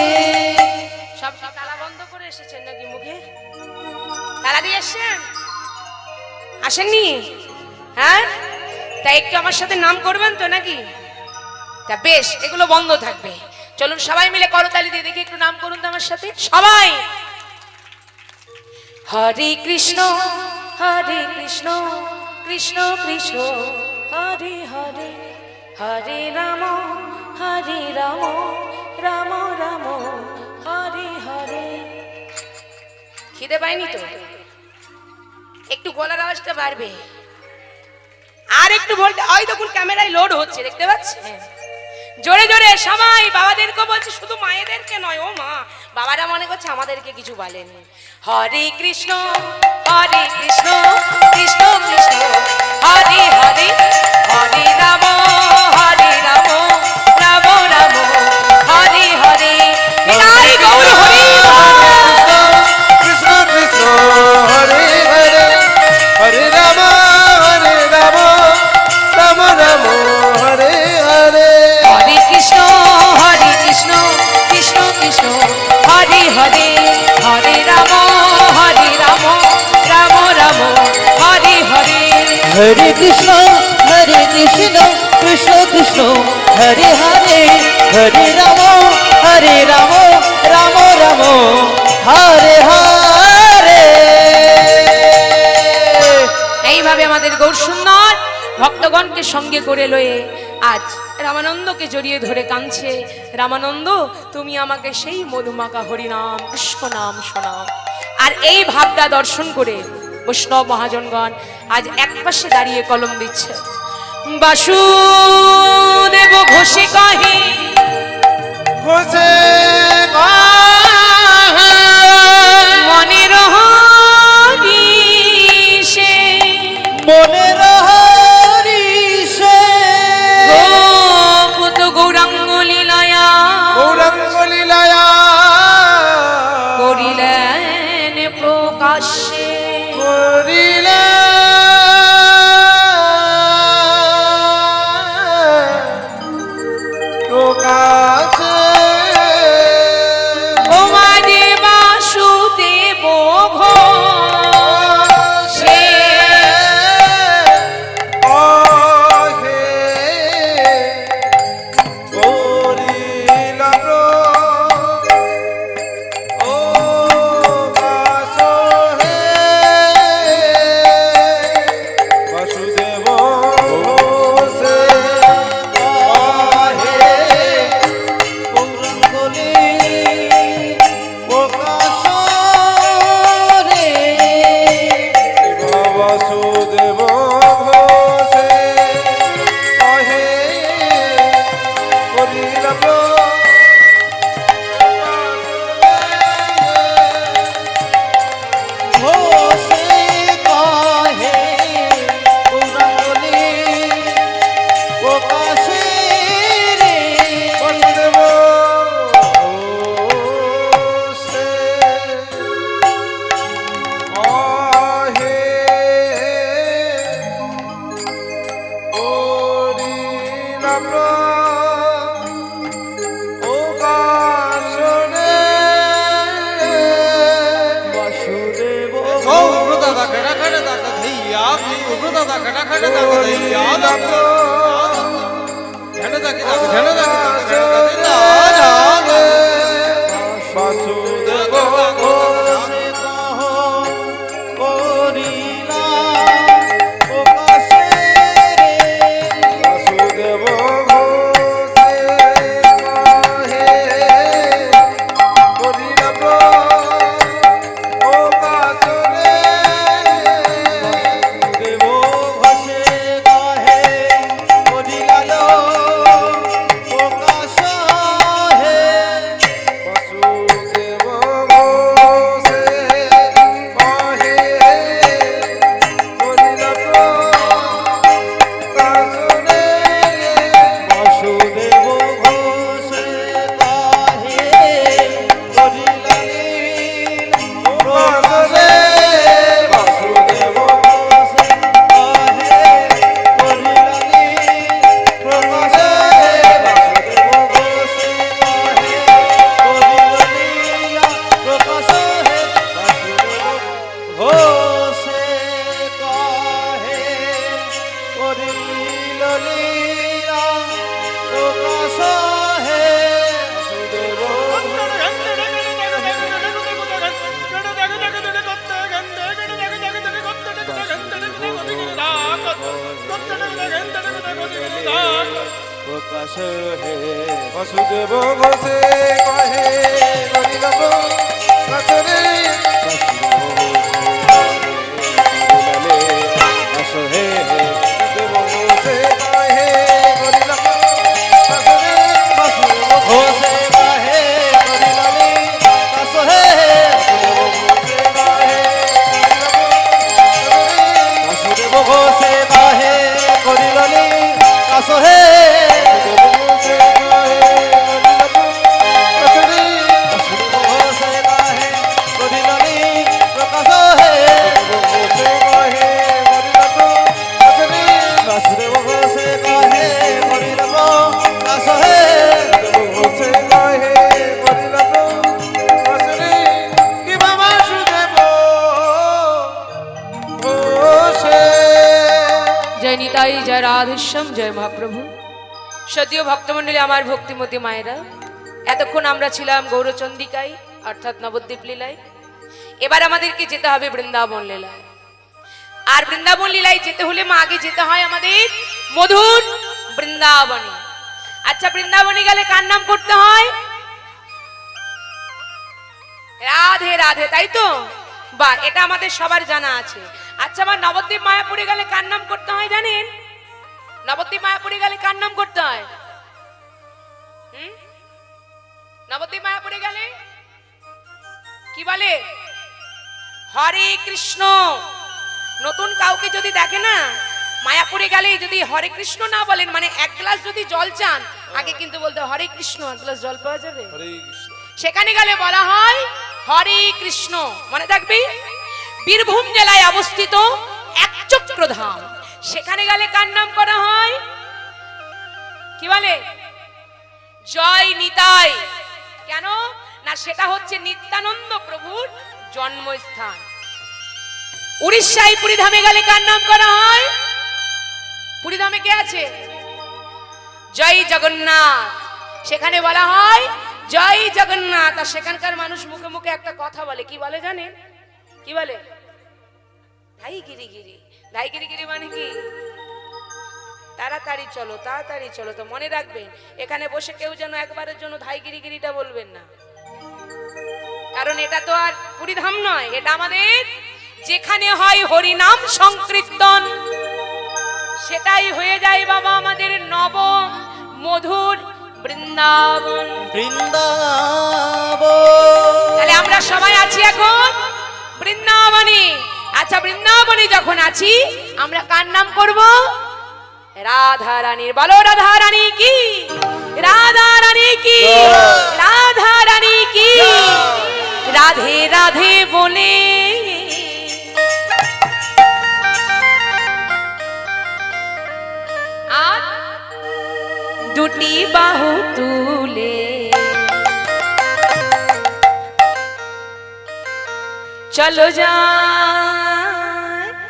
সব তালা বন্ধ করে এসেছেন নাকি মুখে? তালা দিয়ে এসছেন? আসেননি? হ্যাঁ, তাই একটু আমার সাথে নাম করবেন তো নাকি? তা বেশ, এগুলো বন্ধ থাকবে। চলুন সবাই মিলে করতালি দিয়ে দেখি, একটু নাম করুন তো আমার সাথে সবাই। হরে কৃষ্ণ হরে কৃষ্ণ কৃষ্ণ কৃষ্ণ হরে হরে, হরে রাম রাম রাম হরে হরে। খিদে পায়নি তো? একটু গলার আওয়াজটা বাড়বে, আর একটু বলতে। ওই দেখুন ক্যামেরায় লোড হচ্ছে, দেখতে পাচ্ছেন? জোরে জোরে সবাই বাবাদেরকে বলছে, শুধু মায়েদেরকে নয়। ও মা, বাবারা মনে করছে আমাদেরকে কিছু বলেনি। হরে কৃষ্ণ কৃষ্ণ কৃষ্ণ হরে হরে, হরে রাম রাম রাম হরে হরে। বিদায় গৌর হরি কৃষ্ণ কৃষ্ণ হরে হরে, হরে রাম রাম রাম হরে হরে। হরে কৃষ্ণ কৃষ্ণ কৃষ্ণ হরে হরে, হরে রাম রাম রাম হরে হরে। হরে কৃষ্ণ কৃষ্ণ কৃষ্ণ হরে হরে, হরে রাম রাম রাম হরে হরে। এইভাবে আমাদের গৌর সুন্দর ভক্তগণকে সঙ্গে করে লয়ে আজ রামানন্দকে জড়িয়ে ধরে কাঁদছে। রামানন্দ, তুমি আমাকে সেই মধুমাখা হরিনাম কৃষ্ণনাম শোনাও। আর এই ভাবটা দর্শন করে বৈষ্ণব মহাজনগণ আজ এক পাশে দাঁড়িয়ে কলম দিচ্ছে। বাসুদেব ঘোষে কহে, ঘোষে মনের হরিষে, মনের হরিষে গোপুত গৌরাঙ্গ লীলায়া, গৌরাঙ্গ লীলায়া করিলেন প্রকাশ্যে। করিলে প্রকাশে। ও মাঝে বাসুদেব ঘোষে, কহে করিল ও বাসহে, বাসুদেব ঘোষে কহে গৌরাঙ্গলে প্রকাশ রে। বাসুদেব ঘোষে কহে করিল ঘোষে কহে গৌরাঙ্গলে প্রকাশে রে। বাসুদেব ঘোষে কহে করিল প্রকাশনে। বাসুদেব বাসুদেব ঘোষে কহ করিলা প্রকাশে রে। বাসুদেব ঘোষে কহে করিল প্রকাশনে। দেব ঘোষে কহে করিলা প্রকাশ হে বসুদেব ঘোষে কহে হরিনাম কাছরে হে বসুদেব ঘোষে কহে হরিনাম কাছরে ঘোষে কাহে করিলালে কাছ হে বাসুদেব ঘোষে কাহে করিলালে কাছ হে জয় নিতাই, জয় রাধেশ্যাম, জয় মহাপ্রভু। সদীয় ভক্তমণ্ডলী, আমার ভক্তিমতী মায়েরা, এতক্ষণ আমরা ছিলাম গৌরচন্দিকায় অর্থাৎ নবদ্বীপ লীলায়। এবার আমাদেরকে যেতে হবে বৃন্দাবন লীলায়। আর বৃন্দাবন লীলায় যেতে হলে মা আগে যেতে হয় আমাদের মধুর বৃন্দাবনে। আচ্ছা, বৃন্দাবনে গেলে কার নাম করতে হয়? রাধে রাধে, তাই তো? বা এটা আমাদের সবার জানা আছে। আচ্ছা, আমার নবদ্বীপ মায়াপুরে গেলে কার নাম করতে হয় জানেন? নবদ্বীপ মায়াপুরে গেলে কার নাম করতে হয়? নবদ্বীপ মায়াপুরে গেলে কি বলে? হরে কৃষ্ণ। নতুন কাউকে যদি দেখে না, মায়াপুরে গেলে যদি হরে কৃষ্ণ না বলেন, মানে এক গ্লাস যদি জল চান, আগে কিন্তু বলতে হরে কৃষ্ণ, এক গ্লাস জল পাওয়া যাবে। সেখানে গেলে বলা হয় হরে কৃষ্ণ। মনে থাকবে, বীরভূম জেলায় অবস্থিত একচক্রধাম। সেখানে গেলে কার নাম করা হয়? কি বলে? জয় নিতাই। কেন না, সেটা হচ্ছে নিত্যানন্দ প্রভুর জন্মস্থান। উড়িষ্যায় পুরীধামে গেলে কার নাম করা হয়? পুরীধামে কে আছে? জয় জগন্নাথ। সেখানে বলা হয় জয় জগন্নাথ। আর সেখানকার মানুষ মুখে মুখে একটা কথা বলে, কি বলে জানেন? কি বলে? ধাই গিরি গিরি। ধাই গিরি গিরি মানে কি? তাড়াতাড়ি চলো, তাড়াতাড়ি চলো। তো মনে রাখবেন, এখানে বসে কেউ যেন একবারের জন্য ধাই গিরি গিরিটা বলবেন না, কারণ এটা তো আর পুরীধাম নয়। এটা আমাদের যেখানে হয় হরিনাম সংকীর্তন, সেটাই হয়ে যায় বাবা আমাদের নব মধুর বৃন্দাবন। তাহলে আমরা সবাই আছি এখন বৃন্দাবনে। আচ্ছা, বৃন্দাবনে যখন আছি, আমরা কার নাম করব? রাধা রানীর। বলো রাধা রানী কি, রাধা রানী কি, রাধা রানী কি। রাধে রাধে বলে আর দুটি বাহু তুলে চলো যাই।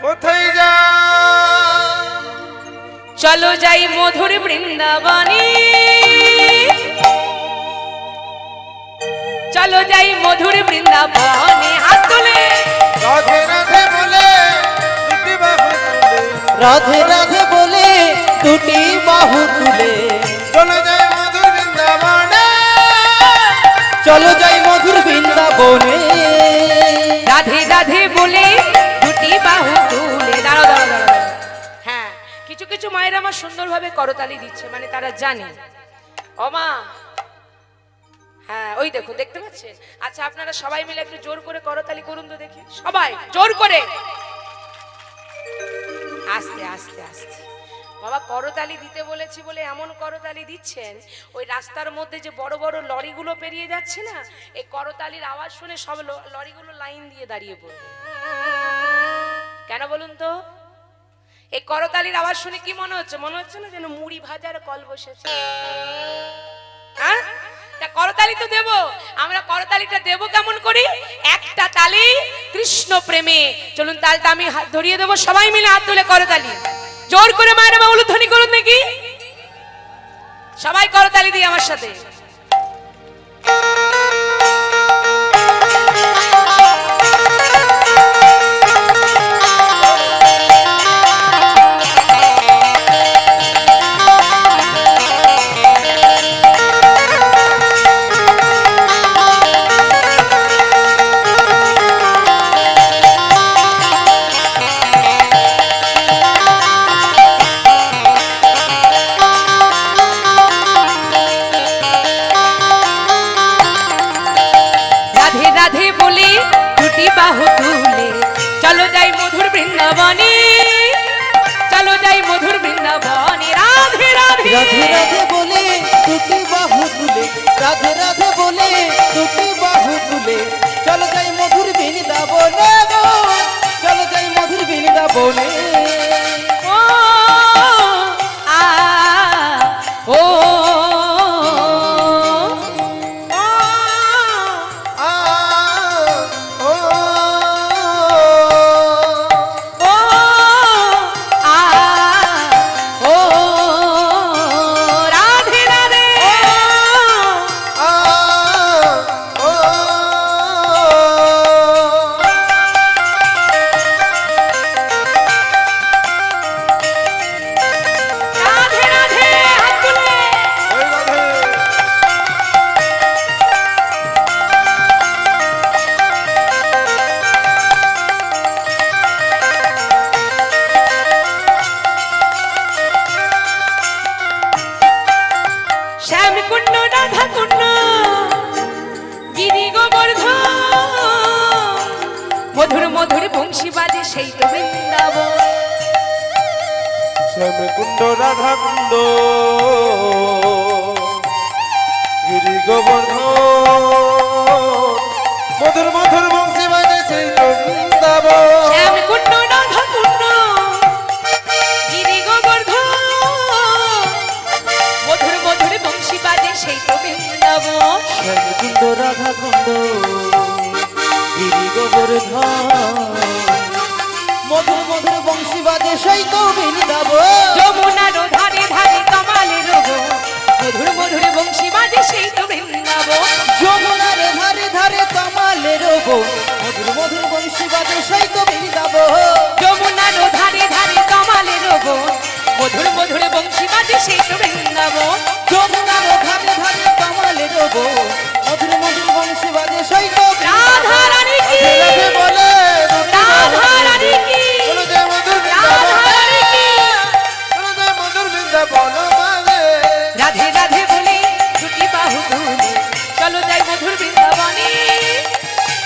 কোথায় যা? চলো যাই মধুর বৃন্দাবনে, চলো যাই মধুর বৃন্দাবনে। হাত তুলে রাধে রাধে বলে দুটি বাহু তুলে, রাধে রাধে বলে দুটি বাহু তুলে চলে যায় মধুর বৃন্দাবনে, চলো যাই মধুর বৃন্দাবনে। রাধে রাধে বলে দুটি বাহু তুলে। দাঁড়াও দাঁড়াও দাঁড়াও। হ্যাঁ, কিছু কিছু মায়ের আমার সুন্দরভাবে করতালি দিচ্ছে, মানে তারা জানে। ও মা, হ্যাঁ ওই দেখো, দেখতে পাচ্ছেন? আচ্ছা, আপনারা সবাই মিলে একটু জোর করে করতালি করুন তো দেখি, সবাই জোর করে। আস্তে আস্তে আস্তে। বাবা, করতালি দিতে বলেছি বলে এমন করতালি দিচ্ছেন, ওই রাস্তার মধ্যে যে বড় বড় লরিগুলো পেরিয়ে যাচ্ছে না, এই করতালির আওয়াজ শুনে সব লরিগুলো লাইন দিয়ে দাঁড়িয়ে পড়বে। কেন বলুন তো? এই করতালির আওয়াজ শুনে কি মনে হচ্ছে? মনে হচ্ছে না যেন মুড়ি ভাজার কল বসেছে? হ্যাঁ, তা করতালি তো দেব। আমরা করতালিটা দেব কেমন করি? একটা তালি কৃষ্ণ প্রেমে। চলুন, তালটা আমি হাত ধরিয়ে দেবো, সবাই মিলে হাত তুলে করতালি জোর করে মায়েরা মা উলুধ্বনি করুন দেখি। সবাই করতালি দিয়ে আমার সাথে। রাধে বলে দুটি বাহু তুলে চলো যাই মধুর বৃন্দাবনে, চলো যাই মধুর বৃন্দাবনে। রাধে রাধে রাধে রাধে বলে দুটি বাহু তুলে, রাধে রাধে বলে দুটি বাহু তুলে চলো যাই মধুর বৃন্দাবনে গো, চলো যাই মধুর বৃন্দাবনে। ও আ ও শ্যামকুণ্ড রাধাকুণ্ড গিরি গোবর্ধন মধুর মধুর বংশী বাজে সেই তো বৃন্দাবন। শ্যামকুণ্ড রাধাকুণ্ড গিরি গোবর্ধন মধুর মধুর বংশী বাজে সেই তো বৃন্দাবন। শ্যামকুণ্ড রাধাকুণ্ড গিরি গোবর্ধন মধুর মধুর বংশী বাজে সেই তো বৃন্দাবন। শ্যামকুণ্ড রাধাকুণ্ড গিরি গোবর্ধন মধুর মধুর বংশী বাজে সেই তো বৃন্দাবন। যমুনার ধারে ধারে কামালের রোগ মধুর মধুর বংশী বাজে সেই তো বৃন্দাবন। যমুনার ধারে ধারে কামালের গো মধুর মধুর বংশী বাজে সেই তো বৃন্দাবন। যমুনার ধারে ধারে কামালের রোগ মধুর মধুর বংশী বাজে সেই তো বৃন্দাবন। যমুনার ধারে ধারে কামালের গো মধুর মধুর বংশী বাজে সেই তো রাধা রানী কি, রাধে বলে রাধা রানী কি, চলো যাই মধুর রাধা রানী কি। চলো যাই মধুর বৃন্দাবন মাঝে। রাধে রাধে বলে দুটি বাহু তুলে চলো যাই মধুর বৃন্দাবনে,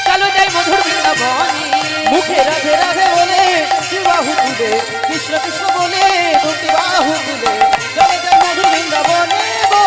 চলো যাই মধুর বৃন্দাবনে। মুখে রাধে রাধে বলে দুটি বাহু তুলে, কৃষ্ণ কৃষ্ণ বলে দুটি বাহু তুলে চলে যায় মধুর বৃন্দাবনে গো,